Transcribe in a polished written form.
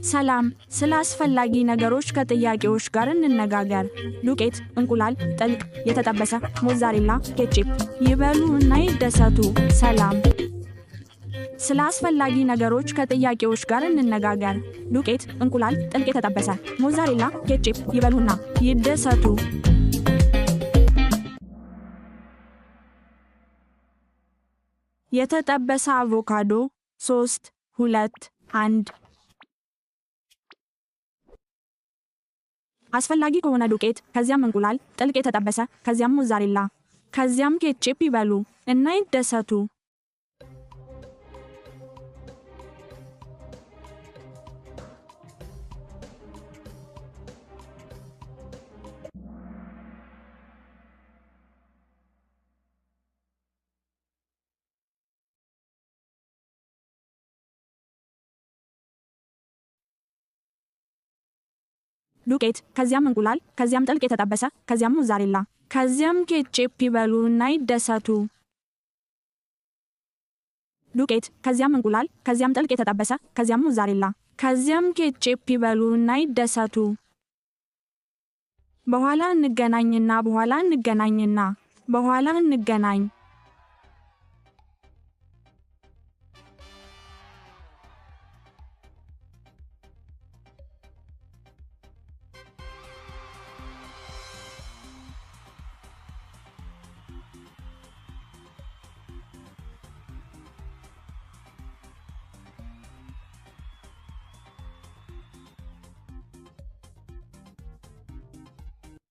ሰላም፣ ስለ አስፈላጊ ነገሮች ከጥያቄዎች ጋር እንነጋገር። ዱቄት፣ እንቁላል፣ ጥልቅ፣ የተጠበሰ፣ ሞዛሬላ፣ ኬችፕ። ይበሉ እና ይደሰቱ። ሰላም። ስለ አስፈላጊ ነገሮች ከጥያቄዎች ጋር እንነጋገር። ዱቄት፣ እንቁላል፣ ጥልቅ፣ የተጠበሰ፣ ሞዛሬላ፣ ኬችፕ። ይበሉና ይደሰቱ። የተጠበሰ አቮካዶ 3 2 1 አስፈላጊ ከሆነ ዱቄት፣ ከዚያም እንቁላል፣ ጥልቅ የተጠበሰ፣ ከዚያም ሞዛሬላ፣ ከዚያም ኬችፕ ይበሉ እና ይደሰቱ። ዱቄት፣ ከዚያም እንቁላል፣ ከዚያም ጥልቅ የተጠበሰ፣ ከዚያም ሞዛሬላ፣ ከዚያም ኬችፕ ይበሉ እና ይደሰቱ። ዱቄት፣ ከዚያም እንቁላል፣ ከዚያም ጥልቅ የተጠበሰ፣ ከዚያም ሞዛሬላ፣ ከዚያም ኬችፕ ይበሉ እና ይደሰቱ። በኋላ እንገናኝ።